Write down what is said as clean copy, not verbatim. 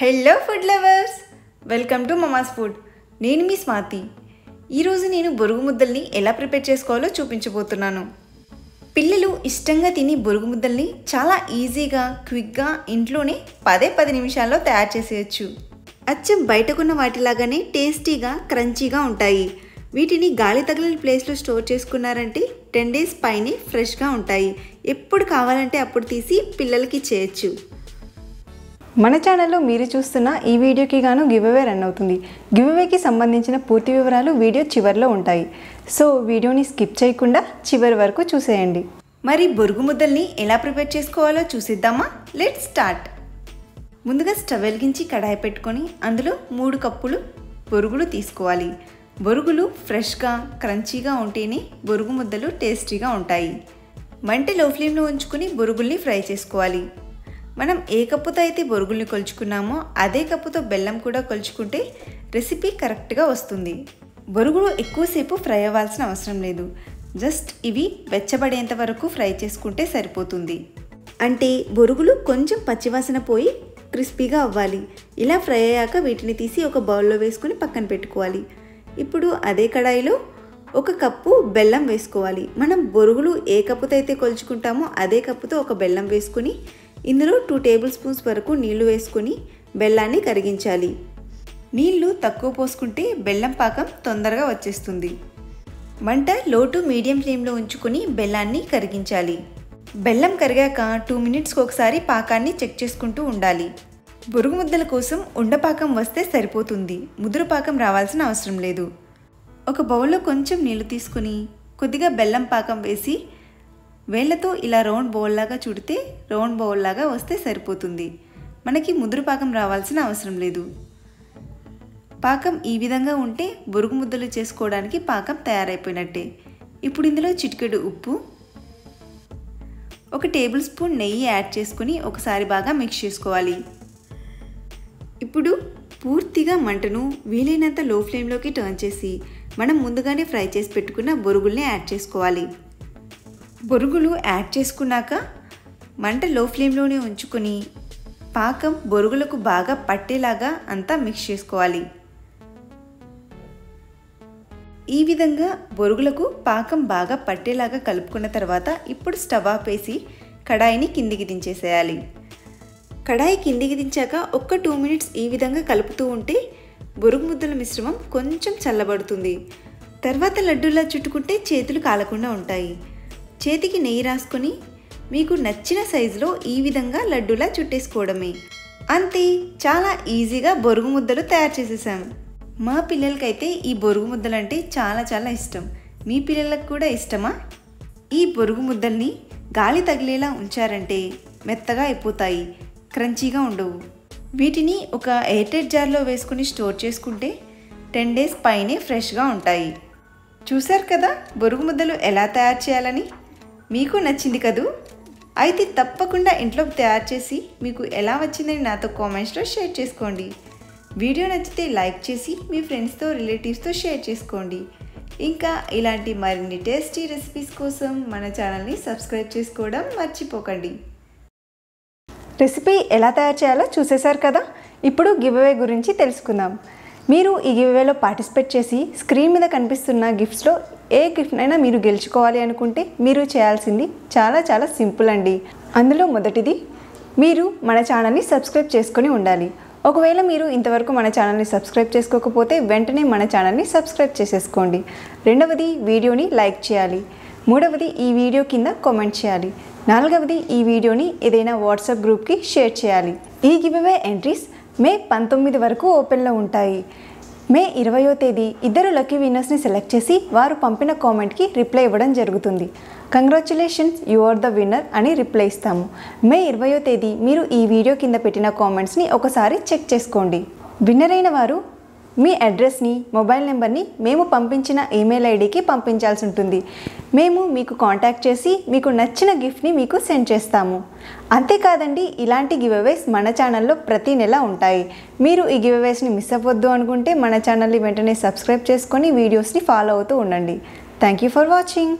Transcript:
Hello food lovers, welcome to Mama's food. నేను మీ స్వాతి. ఈరోజు నేను బొరుగు ముద్దల్ని ఎలా ప్రిపేర్ చేసుకోవాలో చూపించబోతున్నాను. పిల్లలు ఇష్టంగా తిని బొరుగు ముద్దల్ని చాలా ఈజీగా క్విక్గా ఇంట్లోనే 10 నిమిషాల్లో తయారు చేసేయచ్చు. అచ్చం బయటకున్న వాటిలాగానే టేస్టీగా క్రంచీగా ఉంటాయి. వీటిని గాలి తగిలిన ప్లేస్లో స్టోర్ చేసుకున్నారంటే 10 డేస్ పైనే ఫ్రెష్గా ఉంటాయి. ఎప్పుడు కావాలంటే అప్పుడు తీసి పిల్లలకి ఇచ్చేయచ్చు. మన ఛానల్లో మీరు చూస్తున్న ఈ వీడియోకి గాను గివ్ అవే రన్ అవుతుంది. గివ్ అవేకి సంబంధించిన పూర్తి వివరాలు వీడియో చివరిలో ఉంటాయి. సో వీడియోని స్కిప్ చేయకుండా చివరి వరకు చూసేయండి. మరి బొరుగు ముద్దల్ని ఎలా ప్రిపేర్ చేసుకోవాలో చూసిద్దామా? Let's start. ముందుగా స్టవ్ వెలిగించి కడాయి పెట్టుకొని అందులో 3 కప్పులు బొరుగులు తీసుకోవాలి. బొరుగులు ఫ్రెష్గా క్రంచీగా ఉంటేనే బొరుగు ముద్దలు టేస్టీగా ఉంటాయి. మంట లో ఫ్లేమ్లో ఉంచుకొని బొరుగుల్ని ఫ్రై చేసుకోవాలి. మనం ఏ కప్పుతో అయితే బొరుగుల్ని కొలుచుకున్నామో అదే కప్పుతో బెల్లం కూడా కొలుచుకుంటే రెసిపీ కరెక్ట్గా వస్తుంది. బొరుగులు ఎక్కువసేపు ఫ్రై అవ్వాల్సిన అవసరం లేదు. జస్ట్ ఇవి వెచ్చబడేంత వరకు ఫ్రై చేసుకుంటే సరిపోతుంది. అంటే బొరుగులు కొంచెం పచ్చివాసన పోయి క్రిస్పీగా అవ్వాలి. ఇలా ఫ్రై అయ్యాక వీటిని తీసి ఒక బౌల్లో వేసుకుని పక్కన పెట్టుకోవాలి. ఇప్పుడు అదే కడాయిలో 1 కప్పు బెల్లం వేసుకోవాలి. మనం బొరుగులు ఏ కప్పుతో అయితే కొలుచుకుంటామో అదే కప్పుతో ఒక బెల్లం వేసుకుని ఇందులో 2 టేబుల్ స్పూన్స్ వరకు నీళ్లు వేసుకొని బెల్లాన్ని కరిగించాలి. నీళ్లు తక్కువ పోసుకుంటే బెల్లం పాకం తొందరగా వచ్చేస్తుంది. మంట లో టు మీడియం ఫ్లేమ్లో ఉంచుకొని బెల్లాన్ని కరిగించాలి. బెల్లం కరిగాక 2 మినిట్స్కి ఒకసారి పాకాన్ని చెక్ చేసుకుంటూ ఉండాలి. బొరుగు ముద్దల కోసం ఉండపాకం వస్తే సరిపోతుంది. ముదురు పాకం రావాల్సిన అవసరం లేదు. ఒక బౌల్లో కొంచెం నీళ్లు తీసుకుని కొద్దిగా బెల్లం పాకం వేసి వేళ్ళతో ఇలా రౌండ్ బౌల్ లాగా చుడితే రౌండ్ బౌల్ లాగా వస్తే సరిపోతుంది. మనకి ముదురు పాకం రావాల్సిన అవసరం లేదు. పాకం ఈ విధంగా ఉంటే బొరుగు ముద్దలు చేసుకోవడానికి పాకం తయారైపోయినట్టే. ఇప్పుడు ఇందులో చిటికెడు ఉప్పు, 1 టేబుల్ స్పూన్ నెయ్యి యాడ్ చేసుకుని ఒకసారి బాగా మిక్స్ చేసుకోవాలి. ఇప్పుడు పూర్తిగా మంటను వీలైనంత లో ఫ్లేమ్లోకి టర్న్ చేసి మనం ముందుగానే ఫ్రై చేసి పెట్టుకున్న బొరుగుల్ని యాడ్ చేసుకోవాలి. బొరుగులు యాడ్ చేసుకున్నాక మంట లో ఫ్లేమ్లోనే ఉంచుకొని పాకం బొరుగులకు బాగా పట్టేలాగా అంతా మిక్స్ చేసుకోవాలి. ఈ విధంగా బొరుగులకు పాకం బాగా పట్టేలాగా కలుపుకున్న తర్వాత ఇప్పుడు స్టవ్ ఆఫ్ వేసి కడాయిని కిందికి దించేసేయాలి. కడాయి కిందికి దించాక 2 మినిట్స్ ఈ విధంగా కలుపుతూ ఉంటే బొరుగు ముద్దల మిశ్రమం కొంచెం చల్లబడుతుంది. తర్వాత లడ్డూలా చుట్టుకుంటే చేతులు కాలకుండా ఉంటాయి. చేతికి నెయ్యి రాసుకొని మీకు నచ్చిన సైజులో ఈ విధంగా లడ్డూలా చుట్టేసుకోవడమే. అంతే, చాలా ఈజీగా బొరుగు ముద్దలు తయారు చేసేసాం. మా పిల్లలకైతే ఈ బొరుగు ముద్దలు అంటే చాలా ఇష్టం. మీ పిల్లలకు కూడా ఇష్టమా? ఈ బొరుగు ముద్దల్ని గాలి తగిలేలా ఉంచారంటే మెత్తగా అయిపోతాయి, క్రంచీగా ఉండవు. వీటిని ఒక ఎయిర్టైట్ జార్లో వేసుకుని స్టోర్ చేసుకుంటే 10 డేస్ పైనే ఫ్రెష్గా ఉంటాయి. చూశారు కదా బొరుగు ముద్దలు ఎలా తయారు చేయాలని? మీకు నచ్చింది కదూ? అయితే తప్పకుండా ఇంట్లో తయారు చేసి మీకు ఎలా వచ్చిందని నాతో కామెంట్స్లో షేర్ చేసుకోండి. వీడియో నచ్చితే లైక్ చేసి మీ ఫ్రెండ్స్తో రిలేటివ్స్తో షేర్ చేసుకోండి. ఇంకా ఇలాంటి మరిన్ని టేస్టీ రెసిపీస్ కోసం మన ఛానల్ని సబ్స్క్రైబ్ చేసుకోవడం మర్చిపోకండి. రెసిపీ ఎలా తయారు చేయాలో చూసేశారు కదా. ఇప్పుడు గివ్ అవే గురించి తెలుసుకుందాం. మీరు ఈ గివ్ అవేలో పార్టిసిపేట్ చేసి స్క్రీన్ మీద కనిపిస్తున్న గిఫ్ట్స్లో ఏ గిఫ్ట్నైనా మీరు గెలుచుకోవాలి అనుకుంటే మీరు చేయాల్సింది చాలా సింపుల్ అండి. అందులో మొదటిది, మీరు మన ఛానల్ని సబ్స్క్రైబ్ చేసుకొని ఉండాలి. ఒకవేళ మీరు ఇంతవరకు మన ఛానల్ని సబ్స్క్రైబ్ చేసుకోకపోతే వెంటనే మన ఛానల్ని సబ్స్క్రైబ్ చేసేసుకోండి. రెండవది, వీడియోని లైక్ చేయాలి. మూడవది, ఈ వీడియో కింద కామెంట్ చేయాలి. నాలుగవది, ఈ వీడియోని ఏదైనా వాట్సాప్ గ్రూప్కి షేర్ చేయాలి. ఈ గివ్ అవే ఎంట్రీస్ మే 19 వరకు ఓపెన్లో ఉంటాయి. మే 20వ తేదీ 2 లక్కీ విన్నర్స్ని సెలెక్ట్ చేసి వారు పంపిన కామెంట్కి రిప్లై ఇవ్వడం జరుగుతుంది. Congratulations, you are the winner అని రిప్లై ఇస్తాము. మే 20వ తేదీ మీరు ఈ వీడియో కింద పెట్టిన కామెంట్స్ని ఒకసారి చెక్ చేసుకోండి. విన్నర్ అయిన వారు మీ అడ్రస్ని, మొబైల్ నెంబర్ని మేము పంపించిన ఈమెయిల్ ఐడికి పంపించాల్సి ఉంటుంది. మేము మీకు కాంటాక్ట్ చేసి మీకు నచ్చిన గిఫ్ట్ని మీకు సెండ్ చేస్తాము. అంతేకాదండి, ఇలాంటి గివ్ అవేస్ మన ఛానల్లో ప్రతి నెల ఉంటాయి. మీరు ఈ గివ్ అవేస్ని మిస్ అవ్వద్దు అనుకుంటే మన ఛానల్ని వెంటనే సబ్స్క్రైబ్ చేసుకొని వీడియోస్ని ఫాలో అవుతూ ఉండండి. Thank you for watching.